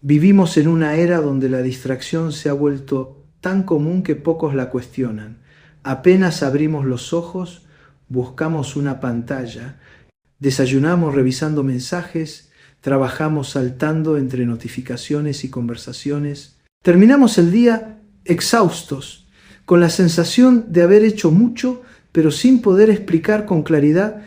Vivimos en una era donde la distracción se ha vuelto tan común que pocos la cuestionan. Apenas abrimos los ojos, buscamos una pantalla, desayunamos revisando mensajes, trabajamos saltando entre notificaciones y conversaciones. Terminamos el día exhaustos, con la sensación de haber hecho mucho, pero sin poder explicar con claridad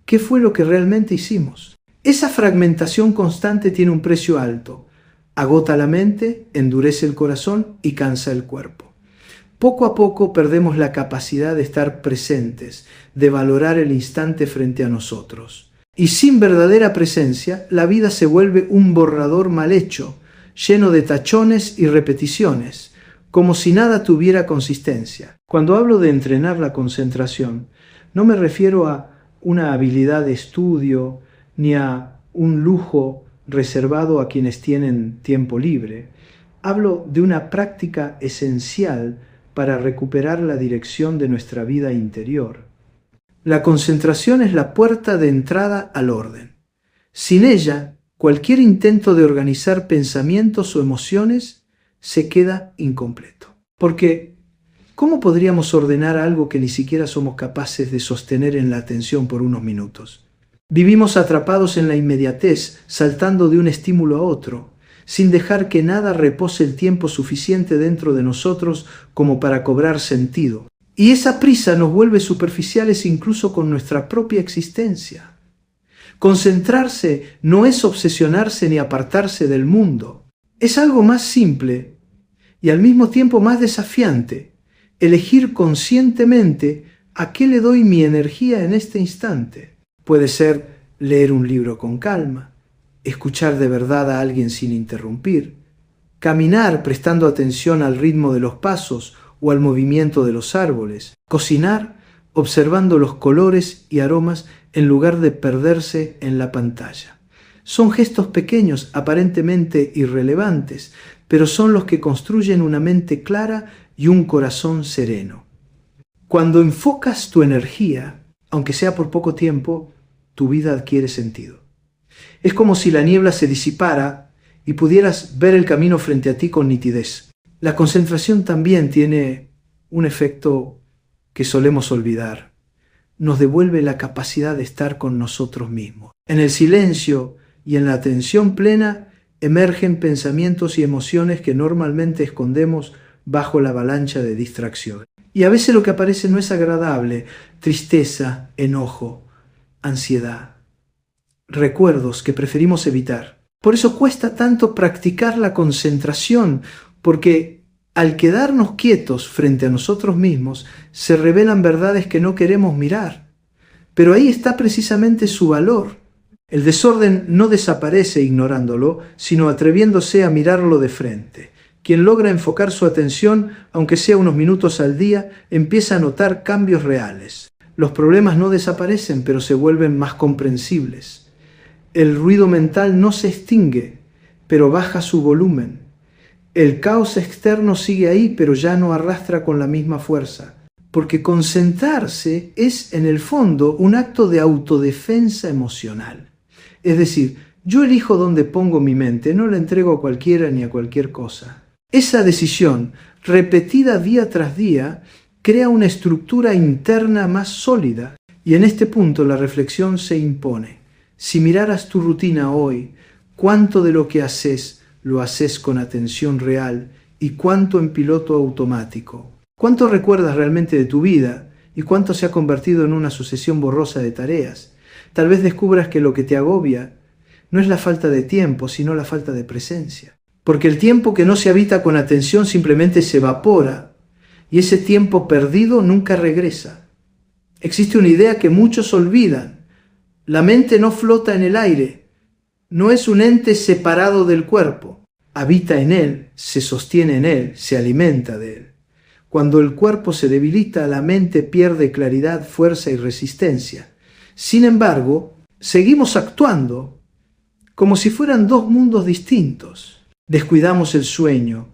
qué fue lo que realmente hicimos. Esa fragmentación constante tiene un precio alto. Agota la mente, endurece el corazón y cansa el cuerpo. Poco a poco perdemos la capacidad de estar presentes, de valorar el instante frente a nosotros. Y sin verdadera presencia, la vida se vuelve un borrador mal hecho, lleno de tachones y repeticiones, como si nada tuviera consistencia. Cuando hablo de entrenar la concentración, no me refiero a una habilidad de estudio, ni a un lujo reservado a quienes tienen tiempo libre. Hablo de una práctica esencial para recuperar la dirección de nuestra vida interior. La concentración es la puerta de entrada al orden. Sin ella, cualquier intento de organizar pensamientos o emociones se queda incompleto. Porque, ¿cómo podríamos ordenar algo que ni siquiera somos capaces de sostener en la atención por unos minutos? Vivimos atrapados en la inmediatez, saltando de un estímulo a otro, sin dejar que nada repose el tiempo suficiente dentro de nosotros como para cobrar sentido. Y esa prisa nos vuelve superficiales incluso con nuestra propia existencia. Concentrarse no es obsesionarse ni apartarse del mundo. Es algo más simple y al mismo tiempo más desafiante. Elegir conscientemente a qué le doy mi energía en este instante. Puede ser leer un libro con calma, escuchar de verdad a alguien sin interrumpir, caminar prestando atención al ritmo de los pasos o al movimiento de los árboles, cocinar observando los colores y aromas en lugar de perderse en la pantalla. Son gestos pequeños, aparentemente irrelevantes, pero son los que construyen una mente clara y un corazón sereno. Cuando enfocas tu energía, aunque sea por poco tiempo, tu vida adquiere sentido. Es como si la niebla se disipara y pudieras ver el camino frente a ti con nitidez. La concentración también tiene un efecto que solemos olvidar. Nos devuelve la capacidad de estar con nosotros mismos. En el silencio y en la atención plena emergen pensamientos y emociones que normalmente escondemos bajo la avalancha de distracción. Y a veces lo que aparece no es agradable: tristeza, enojo, ansiedad, recuerdos que preferimos evitar. Por eso cuesta tanto practicar la concentración, porque al quedarnos quietos frente a nosotros mismos, se revelan verdades que no queremos mirar. Pero ahí está precisamente su valor. El desorden no desaparece ignorándolo, sino atreviéndose a mirarlo de frente. Quien logra enfocar su atención, aunque sea unos minutos al día, empieza a notar cambios reales. Los problemas no desaparecen, pero se vuelven más comprensibles. El ruido mental no se extingue, pero baja su volumen. El caos externo sigue ahí, pero ya no arrastra con la misma fuerza. Porque concentrarse es, en el fondo, un acto de autodefensa emocional. Es decir, yo elijo dónde pongo mi mente, no la entrego a cualquiera ni a cualquier cosa. Esa decisión, repetida día tras día, crea una estructura interna más sólida, y en este punto la reflexión se impone. Si miraras tu rutina hoy, ¿cuánto de lo que haces lo haces con atención real y cuánto en piloto automático? ¿Cuánto recuerdas realmente de tu vida y cuánto se ha convertido en una sucesión borrosa de tareas? Tal vez descubras que lo que te agobia no es la falta de tiempo, sino la falta de presencia. Porque el tiempo que no se habita con atención simplemente se evapora, y ese tiempo perdido nunca regresa. Existe una idea que muchos olvidan. La mente no flota en el aire, no es un ente separado del cuerpo. Habita en él, se sostiene en él, se alimenta de él. Cuando el cuerpo se debilita, la mente pierde claridad, fuerza y resistencia. Sin embargo, seguimos actuando como si fueran dos mundos distintos. Descuidamos el sueño,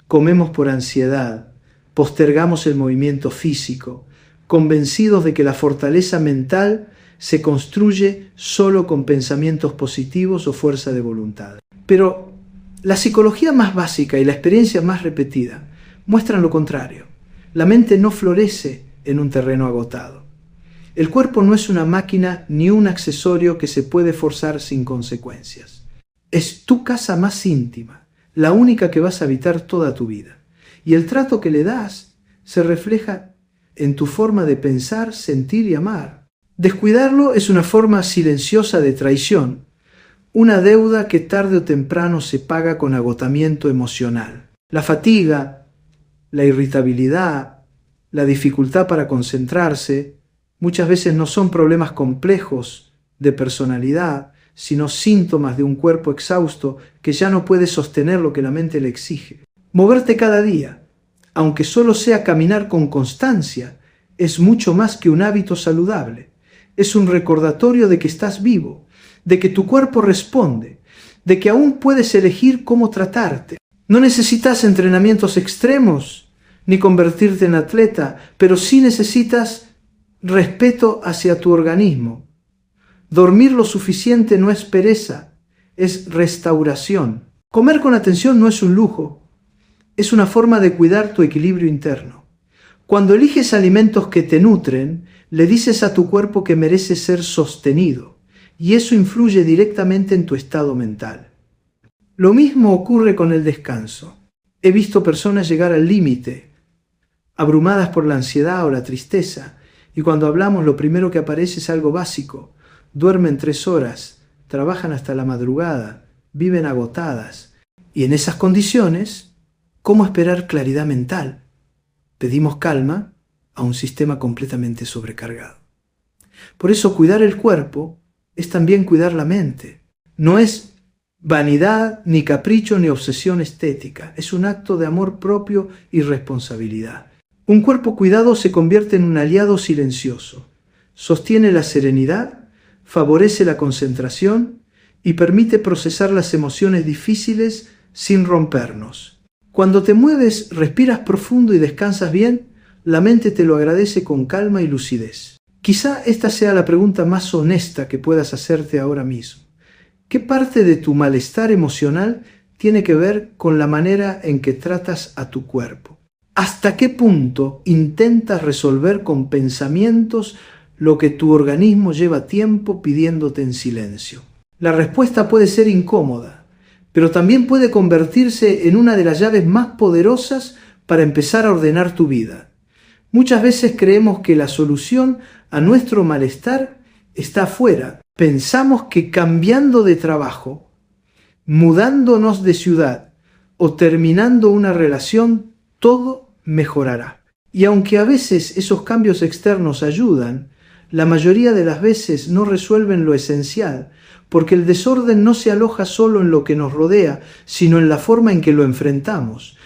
comemos por ansiedad, postergamos el movimiento físico, convencidos de que la fortaleza mental se construye solo con pensamientos positivos o fuerza de voluntad. Pero La psicología más básica y la experiencia más repetida muestran lo contrario. La mente no florece en un terreno agotado. El cuerpo no es una máquina ni un accesorio que se puede forzar sin consecuencias. Es tu casa más íntima, la única que vas a habitar toda tu vida. Y el trato que le das se refleja en tu forma de pensar, sentir y amar. Descuidarlo es una forma silenciosa de traición, una deuda que tarde o temprano se paga con agotamiento emocional. La fatiga, la irritabilidad, la dificultad para concentrarse, muchas veces no son problemas complejos de personalidad, sino síntomas de un cuerpo exhausto que ya no puede sostener lo que la mente le exige. Moverte cada día, aunque solo sea caminar con constancia, es mucho más que un hábito saludable. Es un recordatorio de que estás vivo, de que tu cuerpo responde, de que aún puedes elegir cómo tratarte. No necesitas entrenamientos extremos ni convertirte en atleta, pero sí necesitas respeto hacia tu organismo. Dormir lo suficiente no es pereza, es restauración. Comer con atención no es un lujo, es una forma de cuidar tu equilibrio interno. Cuando eliges alimentos que te nutren, le dices a tu cuerpo que merece ser sostenido, y eso influye directamente en tu estado mental. Lo mismo ocurre con el descanso. He visto personas llegar al límite, abrumadas por la ansiedad o la tristeza, y cuando hablamos lo primero que aparece es algo básico. Duermen 3 horas, trabajan hasta la madrugada, viven agotadas. Y en esas condiciones, ¿cómo esperar claridad mental? Pedimos calma a un sistema completamente sobrecargado. Por eso cuidar el cuerpo es también cuidar la mente. No es vanidad, ni capricho, ni obsesión estética. Es un acto de amor propio y responsabilidad. Un cuerpo cuidado se convierte en un aliado silencioso. Sostiene la serenidad, favorece la concentración y permite procesar las emociones difíciles sin rompernos. Cuando te mueves, respiras profundo y descansas bien, la mente te lo agradece con calma y lucidez. Quizá esta sea la pregunta más honesta que puedas hacerte ahora mismo. ¿Qué parte de tu malestar emocional tiene que ver con la manera en que tratas a tu cuerpo? ¿Hasta qué punto intentas resolver con pensamientos lo que tu organismo lleva tiempo pidiéndote en silencio? La respuesta puede ser incómoda, pero también puede convertirse en una de las llaves más poderosas para empezar a ordenar tu vida. Muchas veces creemos que la solución a nuestro malestar está afuera. Pensamos que cambiando de trabajo, mudándonos de ciudad o terminando una relación, todo mejorará. Y aunque a veces esos cambios externos ayudan, la mayoría de las veces no resuelven lo esencial, porque el desorden no se aloja solo en lo que nos rodea, sino en la forma en que lo enfrentamos.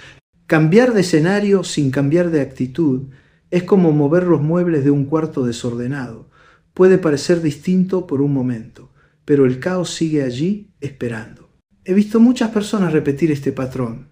Cambiar de escenario sin cambiar de actitud es como mover los muebles de un cuarto desordenado. Puede parecer distinto por un momento, pero el caos sigue allí esperando. He visto muchas personas repetir este patrón.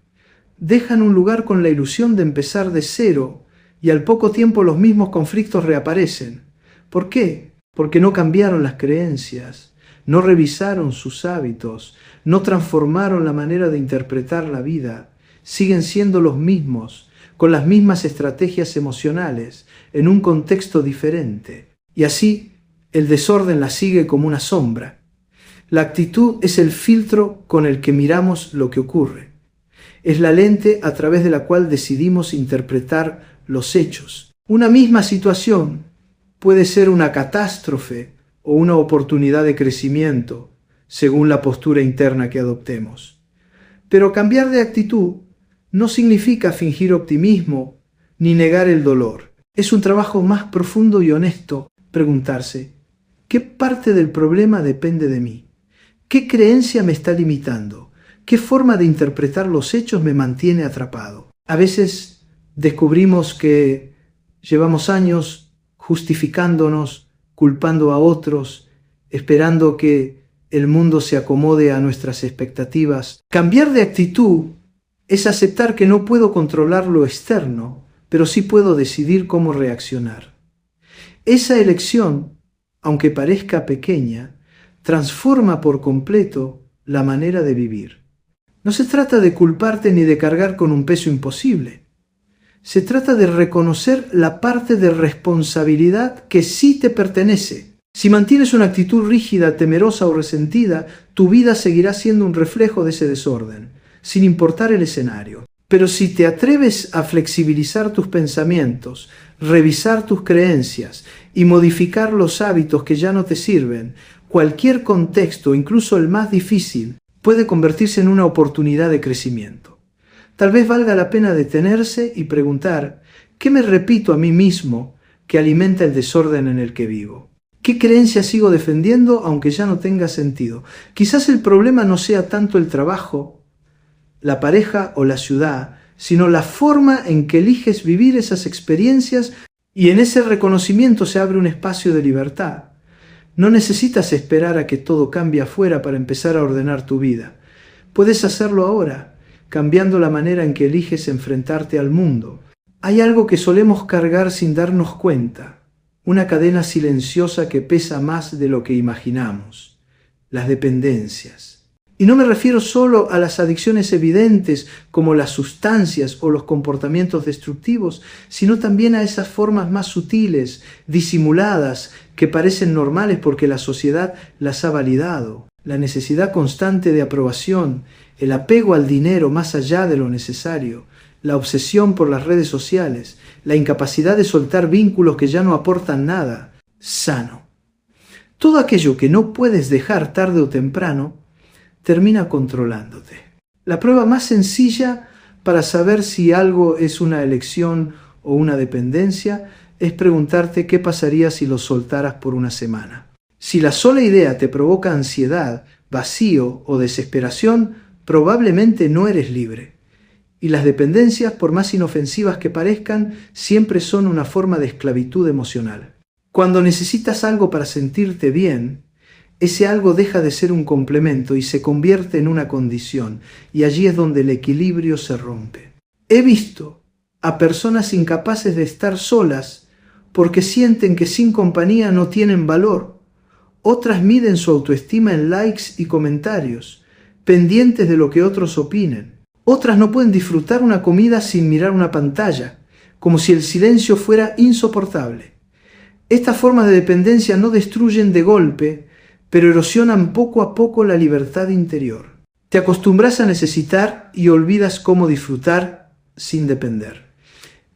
Dejan un lugar con la ilusión de empezar de cero y al poco tiempo los mismos conflictos reaparecen. ¿Por qué? Porque no cambiaron las creencias, no revisaron sus hábitos, no transformaron la manera de interpretar la vida. Siguen siendo los mismos, con las mismas estrategias emocionales, en un contexto diferente. Y así, el desorden la sigue como una sombra. La actitud es el filtro con el que miramos lo que ocurre. Es la lente a través de la cual decidimos interpretar los hechos. Una misma situación puede ser una catástrofe o una oportunidad de crecimiento, según la postura interna que adoptemos. Pero cambiar de actitud no significa fingir optimismo ni negar el dolor. Es un trabajo más profundo y honesto preguntarse, ¿qué parte del problema depende de mí? ¿Qué creencia me está limitando? ¿Qué forma de interpretar los hechos me mantiene atrapado? A veces descubrimos que llevamos años justificándonos, culpando a otros, esperando que el mundo se acomode a nuestras expectativas. Cambiar de actitud es aceptar que no puedo controlar lo externo, pero sí puedo decidir cómo reaccionar. Esa elección, aunque parezca pequeña, transforma por completo la manera de vivir. No se trata de culparte ni de cargar con un peso imposible. Se trata de reconocer la parte de responsabilidad que sí te pertenece. Si mantienes una actitud rígida, temerosa o resentida, tu vida seguirá siendo un reflejo de ese desorden, sin importar el escenario. Pero si te atreves a flexibilizar tus pensamientos, revisar tus creencias y modificar los hábitos que ya no te sirven, cualquier contexto, incluso el más difícil, puede convertirse en una oportunidad de crecimiento. Tal vez valga la pena detenerse y preguntar, ¿qué me repito a mí mismo que alimenta el desorden en el que vivo? ¿Qué creencia sigo defendiendo aunque ya no tenga sentido? Quizás el problema no sea tanto el trabajo, la pareja o la ciudad, sino la forma en que eliges vivir esas experiencias, y en ese reconocimiento se abre un espacio de libertad. No necesitas esperar a que todo cambie afuera para empezar a ordenar tu vida. Puedes hacerlo ahora, cambiando la manera en que eliges enfrentarte al mundo. Hay algo que solemos cargar sin darnos cuenta, una cadena silenciosa que pesa más de lo que imaginamos: las dependencias. Y no me refiero solo a las adicciones evidentes como las sustancias o los comportamientos destructivos, sino también a esas formas más sutiles, disimuladas, que parecen normales porque la sociedad las ha validado. La necesidad constante de aprobación, el apego al dinero más allá de lo necesario, la obsesión por las redes sociales, la incapacidad de soltar vínculos que ya no aportan nada sano. Todo aquello que no puedes dejar tarde o temprano termina controlándote. La prueba más sencilla para saber si algo es una elección o una dependencia es preguntarte qué pasaría si lo soltaras por una semana. Si la sola idea te provoca ansiedad, vacío o desesperación, probablemente no eres libre. Y las dependencias, por más inofensivas que parezcan, siempre son una forma de esclavitud emocional. Cuando necesitas algo para sentirte bien, ese algo deja de ser un complemento y se convierte en una condición, y allí es donde el equilibrio se rompe. He visto a personas incapaces de estar solas porque sienten que sin compañía no tienen valor. Otras miden su autoestima en likes y comentarios, pendientes de lo que otros opinen. Otras no pueden disfrutar una comida sin mirar una pantalla, como si el silencio fuera insoportable. Estas formas de dependencia no destruyen de golpe, pero erosionan poco a poco la libertad interior. Te acostumbras a necesitar y olvidas cómo disfrutar sin depender.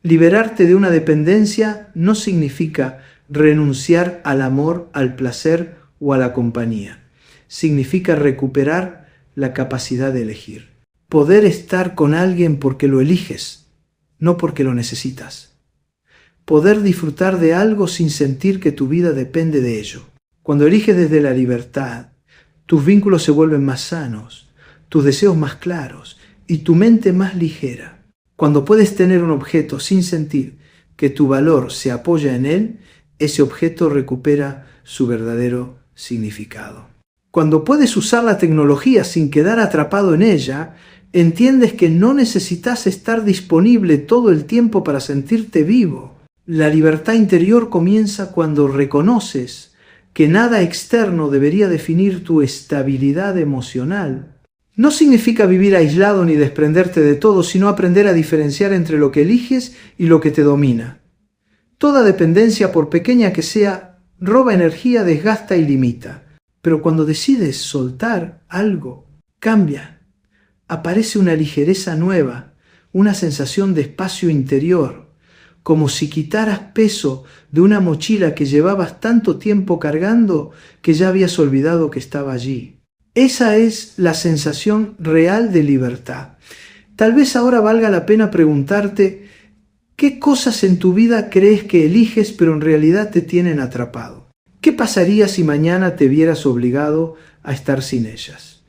Liberarte de una dependencia no significa renunciar al amor, al placer o a la compañía. Significa recuperar la capacidad de elegir. Poder estar con alguien porque lo eliges, no porque lo necesitas. Poder disfrutar de algo sin sentir que tu vida depende de ello. Cuando eliges desde la libertad, tus vínculos se vuelven más sanos, tus deseos más claros y tu mente más ligera. Cuando puedes tener un objeto sin sentir que tu valor se apoya en él, ese objeto recupera su verdadero significado. Cuando puedes usar la tecnología sin quedar atrapado en ella, entiendes que no necesitas estar disponible todo el tiempo para sentirte vivo. La libertad interior comienza cuando reconoces que nada externo debería definir tu estabilidad emocional. No significa vivir aislado ni desprenderte de todo, sino aprender a diferenciar entre lo que eliges y lo que te domina. Toda dependencia, por pequeña que sea, roba energía, desgasta y limita. Pero cuando decides soltar algo, cambia. Aparece una ligereza nueva, una sensación de espacio interior, como si quitaras peso de una mochila que llevabas tanto tiempo cargando que ya habías olvidado que estaba allí. Esa es la sensación real de libertad. Tal vez ahora valga la pena preguntarte qué cosas en tu vida crees que eliges pero en realidad te tienen atrapado. ¿Qué pasaría si mañana te vieras obligado a estar sin ellas?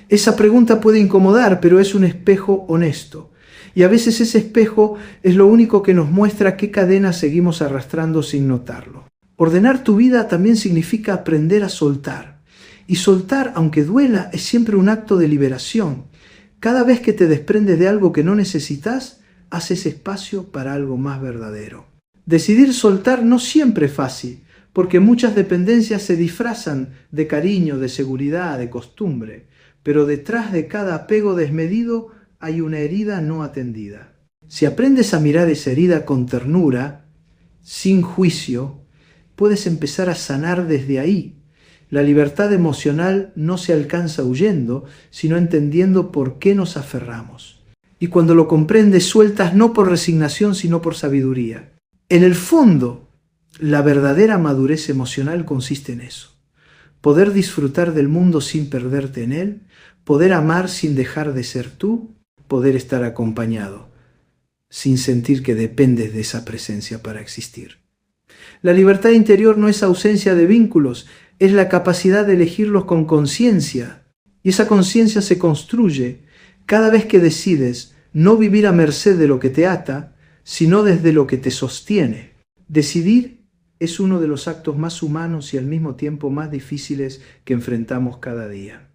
Esa pregunta puede incomodar, pero es un espejo honesto. Y a veces ese espejo es lo único que nos muestra qué cadenas seguimos arrastrando sin notarlo. Ordenar tu vida también significa aprender a soltar. Y soltar, aunque duela, es siempre un acto de liberación. Cada vez que te desprendes de algo que no necesitas, haces espacio para algo más verdadero. Decidir soltar no siempre es fácil, porque muchas dependencias se disfrazan de cariño, de seguridad, de costumbre. pero detrás de cada apego desmedido hay una herida no atendida. Si aprendes a mirar esa herida con ternura, sin juicio, puedes empezar a sanar desde ahí. La libertad emocional no se alcanza huyendo, sino entendiendo por qué nos aferramos. Y cuando lo comprendes, sueltas no por resignación, sino por sabiduría. En el fondo, la verdadera madurez emocional consiste en eso. Poder disfrutar del mundo sin perderte en él, poder amar sin dejar de ser tú, poder estar acompañado, sin sentir que dependes de esa presencia para existir. La libertad interior no es ausencia de vínculos, es la capacidad de elegirlos con conciencia. Y esa conciencia se construye cada vez que decides no vivir a merced de lo que te ata, sino desde lo que te sostiene. Decidir es uno de los actos más humanos y al mismo tiempo más difíciles que enfrentamos cada día.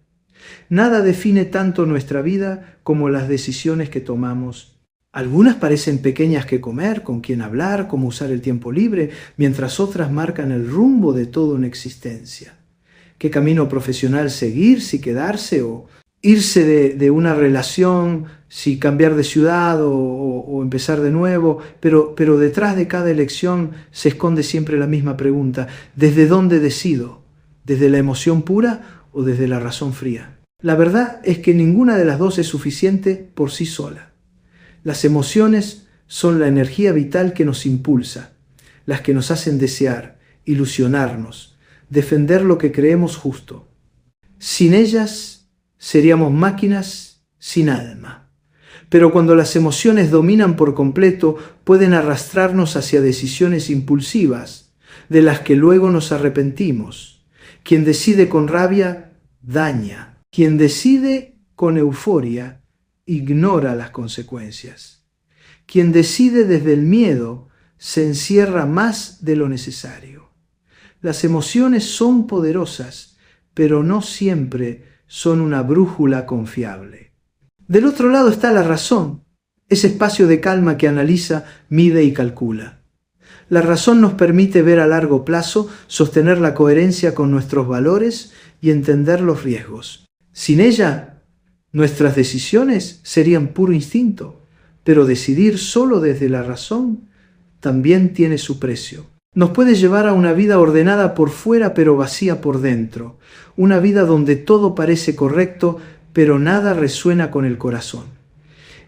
Nada define tanto nuestra vida como las decisiones que tomamos. Algunas parecen pequeñas que comer, con quién hablar, cómo usar el tiempo libre, mientras otras marcan el rumbo de toda una existencia. ¿Qué camino profesional seguir, si quedarse o irse de una relación, si cambiar de ciudad o empezar de nuevo? Pero detrás de cada elección se esconde siempre la misma pregunta: ¿desde dónde decido? ¿Desde la emoción pura o desde la razón fría? La verdad es que ninguna de las dos es suficiente por sí sola. Las emociones son la energía vital que nos impulsa, las que nos hacen desear, ilusionarnos, defender lo que creemos justo. Sin ellas seríamos máquinas sin alma. Pero cuando las emociones dominan por completo, pueden arrastrarnos hacia decisiones impulsivas, de las que luego nos arrepentimos. Quien decide con rabia, daña. Quien decide con euforia, ignora las consecuencias. Quien decide desde el miedo se encierra más de lo necesario. Las emociones son poderosas, pero no siempre son una brújula confiable. Del otro lado está la razón, ese espacio de calma que analiza, mide y calcula. La razón nos permite ver a largo plazo, sostener la coherencia con nuestros valores y entender los riesgos. Sin ella, nuestras decisiones serían puro instinto, pero decidir solo desde la razón también tiene su precio. Nos puede llevar a una vida ordenada por fuera pero vacía por dentro, una vida donde todo parece correcto pero nada resuena con el corazón.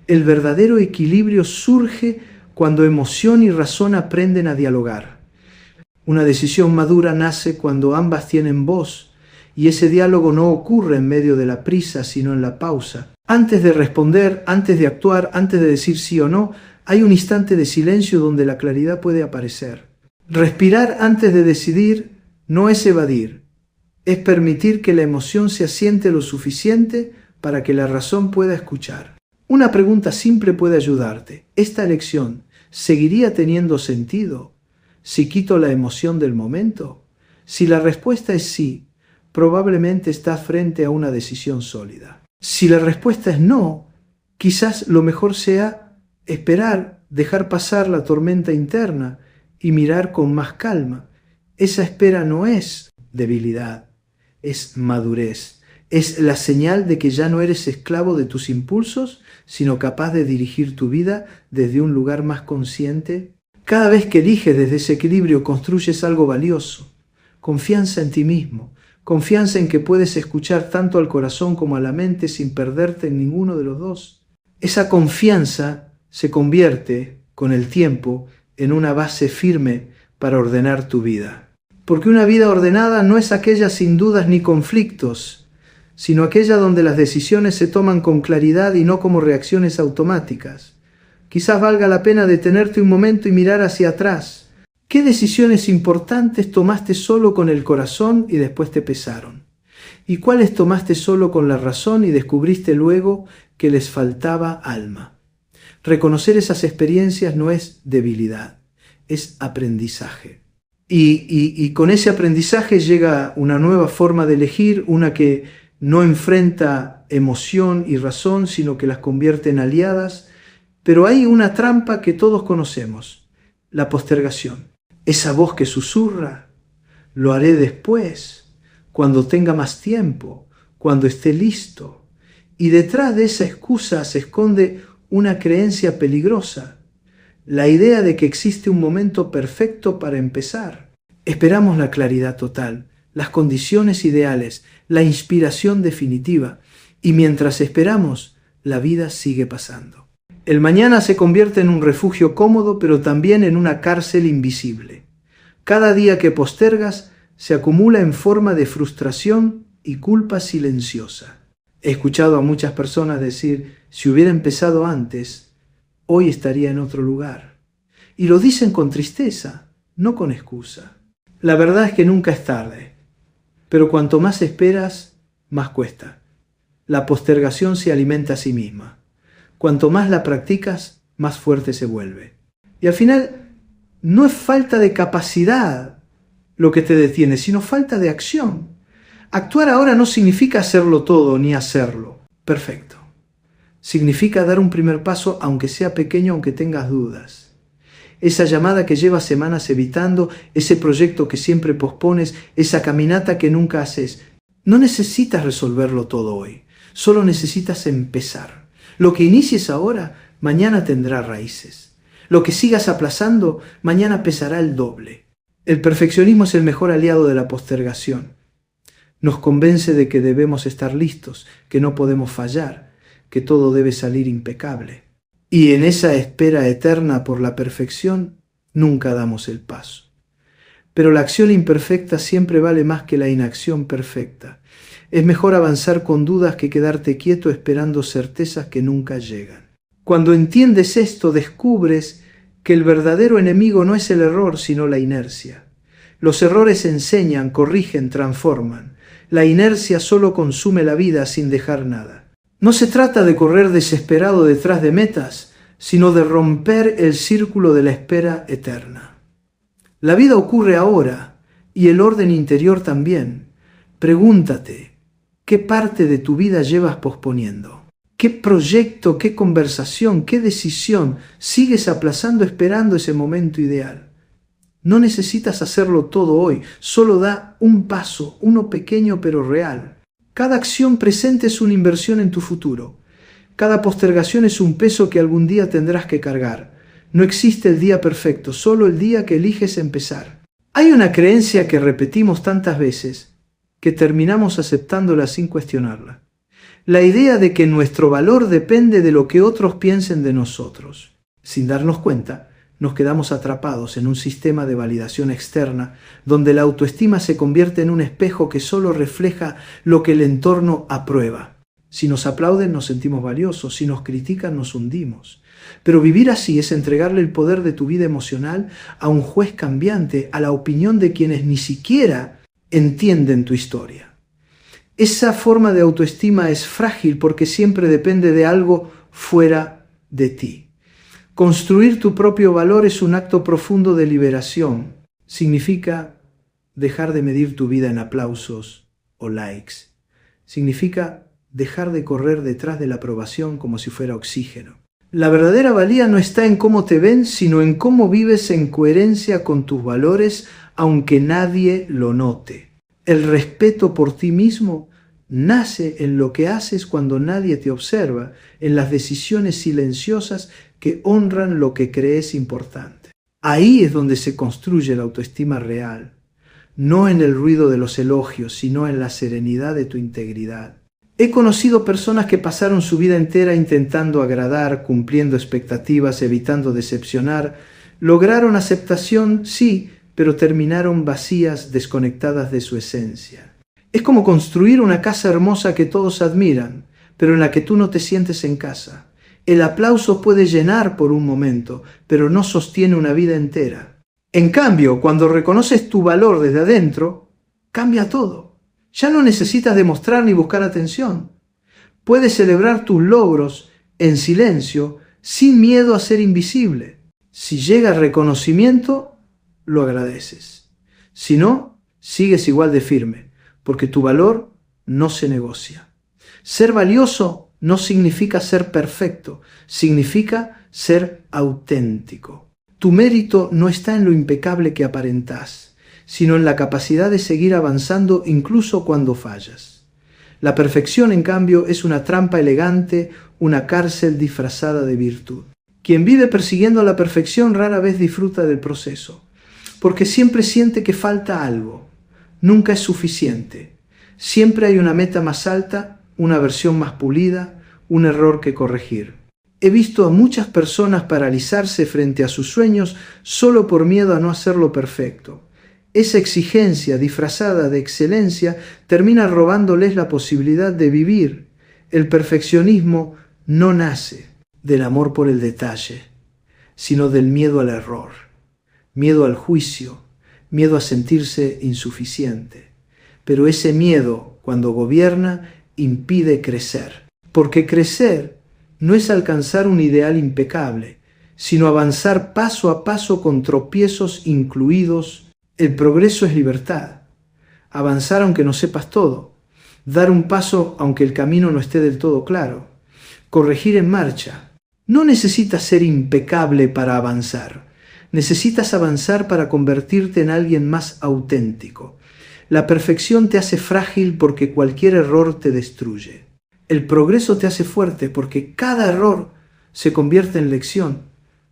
El verdadero equilibrio surge cuando emoción y razón aprenden a dialogar. Una decisión madura nace cuando ambas tienen voz, y ese diálogo no ocurre en medio de la prisa, sino en la pausa. Antes de responder, antes de actuar, antes de decir sí o no, hay un instante de silencio donde la claridad puede aparecer. Respirar antes de decidir no es evadir, es permitir que la emoción se asiente lo suficiente para que la razón pueda escuchar. Una pregunta simple puede ayudarte. ¿Esta elección seguiría teniendo sentido si quito la emoción del momento? Si la respuesta es sí, probablemente estás frente a una decisión sólida. Si la respuesta es no, quizás lo mejor sea esperar, dejar pasar la tormenta interna y mirar con más calma. Esa espera no es debilidad, es madurez. Es la señal de que ya no eres esclavo de tus impulsos, sino capaz de dirigir tu vida desde un lugar más consciente. Cada vez que eliges desde ese equilibrio, construyes algo valioso. Confianza en ti mismo. Confianza en que puedes escuchar tanto al corazón como a la mente sin perderte en ninguno de los dos. Esa confianza se convierte, con el tiempo, en una base firme para ordenar tu vida. Porque una vida ordenada no es aquella sin dudas ni conflictos, sino aquella donde las decisiones se toman con claridad y no como reacciones automáticas. Quizás valga la pena detenerte un momento y mirar hacia atrás. ¿Qué decisiones importantes tomaste solo con el corazón y después te pesaron? ¿Y cuáles tomaste solo con la razón y descubriste luego que les faltaba alma? Reconocer esas experiencias no es debilidad, es aprendizaje. Y con ese aprendizaje llega una nueva forma de elegir, una que no enfrenta emoción y razón, sino que las convierte en aliadas. Pero hay una trampa que todos conocemos, la postergación. Esa voz que susurra, lo haré después, cuando tenga más tiempo, cuando esté listo. Y detrás de esa excusa se esconde una creencia peligrosa, la idea de que existe un momento perfecto para empezar. Esperamos la claridad total, las condiciones ideales, la inspiración definitiva, y mientras esperamos, la vida sigue pasando. El mañana se convierte en un refugio cómodo, pero también en una cárcel invisible. Cada día que postergas se acumula en forma de frustración y culpa silenciosa. He escuchado a muchas personas decir, si hubiera empezado antes, hoy estaría en otro lugar. Y lo dicen con tristeza, no con excusa. La verdad es que nunca es tarde, pero cuanto más esperas, más cuesta. La postergación se alimenta a sí misma. Cuanto más la practicas, más fuerte se vuelve. Y al final, no es falta de capacidad lo que te detiene, sino falta de acción. Actuar ahora no significa hacerlo todo ni hacerlo perfecto. Significa dar un primer paso, aunque sea pequeño, aunque tengas dudas. Esa llamada que llevas semanas evitando, ese proyecto que siempre pospones, esa caminata que nunca haces. No necesitas resolverlo todo hoy, solo necesitas empezar. Lo que inicies ahora, mañana tendrá raíces. Lo que sigas aplazando, mañana pesará el doble. El perfeccionismo es el mejor aliado de la postergación. Nos convence de que debemos estar listos, que no podemos fallar, que todo debe salir impecable. Y en esa espera eterna por la perfección, nunca damos el paso. Pero la acción imperfecta siempre vale más que la inacción perfecta. Es mejor avanzar con dudas que quedarte quieto esperando certezas que nunca llegan. Cuando entiendes esto, descubres que el verdadero enemigo no es el error, sino la inercia. Los errores enseñan, corrigen, transforman. La inercia solo consume la vida sin dejar nada. No se trata de correr desesperado detrás de metas, sino de romper el círculo de la espera eterna. La vida ocurre ahora y el orden interior también. Pregúntate, ¿qué parte de tu vida llevas posponiendo? ¿Qué proyecto, qué conversación, qué decisión sigues aplazando esperando ese momento ideal? No necesitas hacerlo todo hoy, solo da un paso, uno pequeño pero real. Cada acción presente es una inversión en tu futuro. Cada postergación es un peso que algún día tendrás que cargar. No existe el día perfecto, solo el día que eliges empezar. Hay una creencia que repetimos tantas veces que terminamos aceptándola sin cuestionarla. La idea de que nuestro valor depende de lo que otros piensen de nosotros. Sin darnos cuenta, nos quedamos atrapados en un sistema de validación externa donde la autoestima se convierte en un espejo que solo refleja lo que el entorno aprueba. Si nos aplauden nos sentimos valiosos, si nos critican nos hundimos. Pero vivir así es entregarle el poder de tu vida emocional a un juez cambiante, a la opinión de quienes ni siquiera entienden tu historia. Esa forma de autoestima es frágil porque siempre depende de algo fuera de ti. Construir tu propio valor es un acto profundo de liberación. Significa dejar de medir tu vida en aplausos o likes. Significa dejar de correr detrás de la aprobación como si fuera oxígeno. La verdadera valía no está en cómo te ven, sino en cómo vives en coherencia con tus valores, aunque nadie lo note. El respeto por ti mismo nace en lo que haces cuando nadie te observa, en las decisiones silenciosas que honran lo que crees importante. Ahí es donde se construye la autoestima real, no en el ruido de los elogios, sino en la serenidad de tu integridad. He conocido personas que pasaron su vida entera intentando agradar, cumpliendo expectativas, evitando decepcionar. Lograron aceptación, sí, pero terminaron vacías, desconectadas de su esencia. Es como construir una casa hermosa que todos admiran, pero en la que tú no te sientes en casa. El aplauso puede llenar por un momento, pero no sostiene una vida entera. En cambio, cuando reconoces tu valor desde adentro, cambia todo. Ya no necesitas demostrar ni buscar atención. Puedes celebrar tus logros en silencio, sin miedo a ser invisible. Si llega el reconocimiento, lo agradeces. Si no, sigues igual de firme, porque tu valor no se negocia. Ser valioso no significa ser perfecto, significa ser auténtico. Tu mérito no está en lo impecable que aparentás, sino en la capacidad de seguir avanzando incluso cuando fallas. La perfección, en cambio, es una trampa elegante, una cárcel disfrazada de virtud. Quien vive persiguiendo la perfección rara vez disfruta del proceso, porque siempre siente que falta algo, nunca es suficiente. Siempre hay una meta más alta, una versión más pulida, un error que corregir. He visto a muchas personas paralizarse frente a sus sueños solo por miedo a no hacerlo perfecto. Esa exigencia disfrazada de excelencia termina robándoles la posibilidad de vivir. El perfeccionismo no nace del amor por el detalle, sino del miedo al error, miedo al juicio, miedo a sentirse insuficiente. Pero ese miedo, cuando gobierna, impide crecer. Porque crecer no es alcanzar un ideal impecable, sino avanzar paso a paso con tropiezos incluidos. El progreso es libertad. Avanzar aunque no sepas todo. Dar un paso aunque el camino no esté del todo claro. Corregir en marcha. No necesitas ser impecable para avanzar. Necesitas avanzar para convertirte en alguien más auténtico. La perfección te hace frágil porque cualquier error te destruye. El progreso te hace fuerte porque cada error se convierte en lección.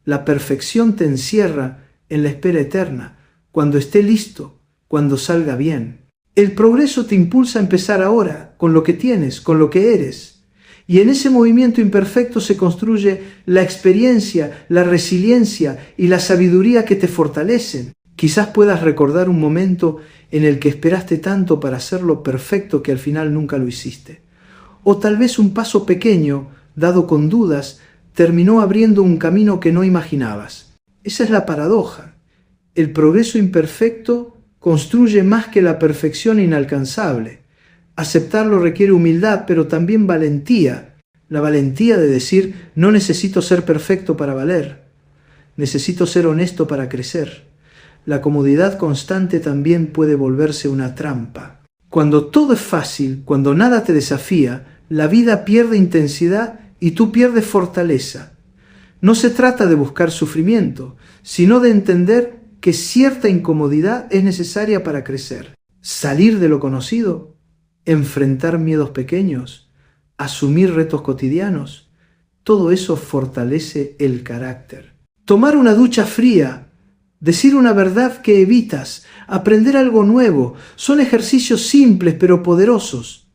La perfección te encierra en la espera eterna, cuando esté listo, cuando salga bien. El progreso te impulsa a empezar ahora, con lo que tienes, con lo que eres. Y en ese movimiento imperfecto se construye la experiencia, la resiliencia y la sabiduría que te fortalecen. Quizás puedas recordar un momento en el que esperaste tanto para hacerlo perfecto que al final nunca lo hiciste. O tal vez un paso pequeño, dado con dudas, terminó abriendo un camino que no imaginabas. Esa es la paradoja. El progreso imperfecto construye más que la perfección inalcanzable. Aceptarlo requiere humildad, pero también valentía. La valentía de decir, no necesito ser perfecto para valer. Necesito ser honesto para crecer. La comodidad constante también puede volverse una trampa. Cuando todo es fácil, cuando nada te desafía, la vida pierde intensidad y tú pierdes fortaleza. No se trata de buscar sufrimiento, sino de entender que cierta incomodidad es necesaria para crecer. Salir de lo conocido, enfrentar miedos pequeños, asumir retos cotidianos, todo eso fortalece el carácter. Tomar una ducha fría, decir una verdad que evitas, aprender algo nuevo, son ejercicios simples pero poderosos.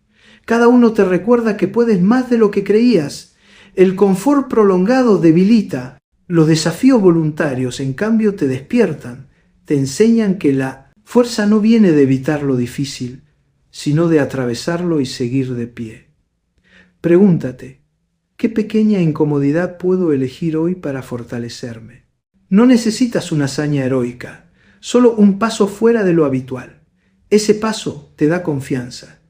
Cada uno te recuerda que puedes más de lo que creías. El confort prolongado debilita. Los desafíos voluntarios, en cambio, te despiertan. Te enseñan que la fuerza no viene de evitar lo difícil, sino de atravesarlo y seguir de pie. Pregúntate, ¿qué pequeña incomodidad puedo elegir hoy para fortalecerme? No necesitas una hazaña heroica, solo un paso fuera de lo habitual. Ese paso te da confianza.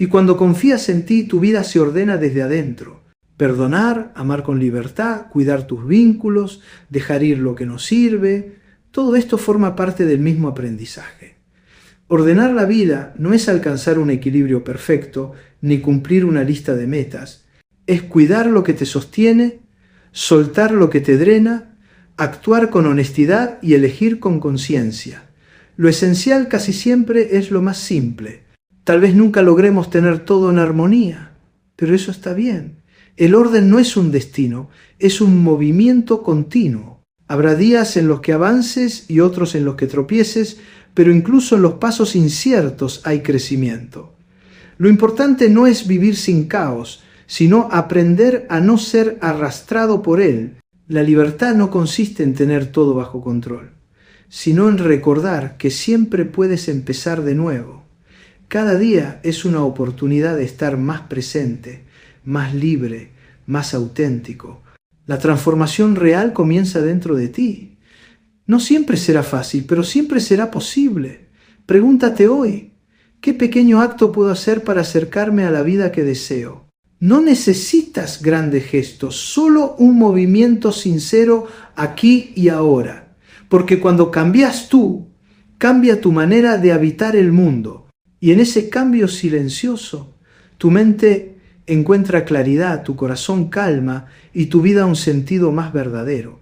Y cuando confías en ti, tu vida se ordena desde adentro. Perdonar, amar con libertad, cuidar tus vínculos, dejar ir lo que no sirve, todo esto forma parte del mismo aprendizaje. Ordenar la vida no es alcanzar un equilibrio perfecto, ni cumplir una lista de metas. Es cuidar lo que te sostiene, soltar lo que te drena, actuar con honestidad y elegir con conciencia. Lo esencial casi siempre es lo más simple. Tal vez nunca logremos tener todo en armonía, pero eso está bien. El orden no es un destino, es un movimiento continuo. Habrá días en los que avances y otros en los que tropieces, pero incluso en los pasos inciertos hay crecimiento. Lo importante no es vivir sin caos, sino aprender a no ser arrastrado por él. La libertad no consiste en tener todo bajo control, sino en recordar que siempre puedes empezar de nuevo. Cada día es una oportunidad de estar más presente, más libre, más auténtico. La transformación real comienza dentro de ti. No siempre será fácil, pero siempre será posible. Pregúntate hoy, ¿qué pequeño acto puedo hacer para acercarme a la vida que deseo? No necesitas grandes gestos, solo un movimiento sincero aquí y ahora. Porque cuando cambias tú, cambia tu manera de habitar el mundo. Y en ese cambio silencioso, tu mente encuentra claridad, tu corazón calma y tu vida un sentido más verdadero.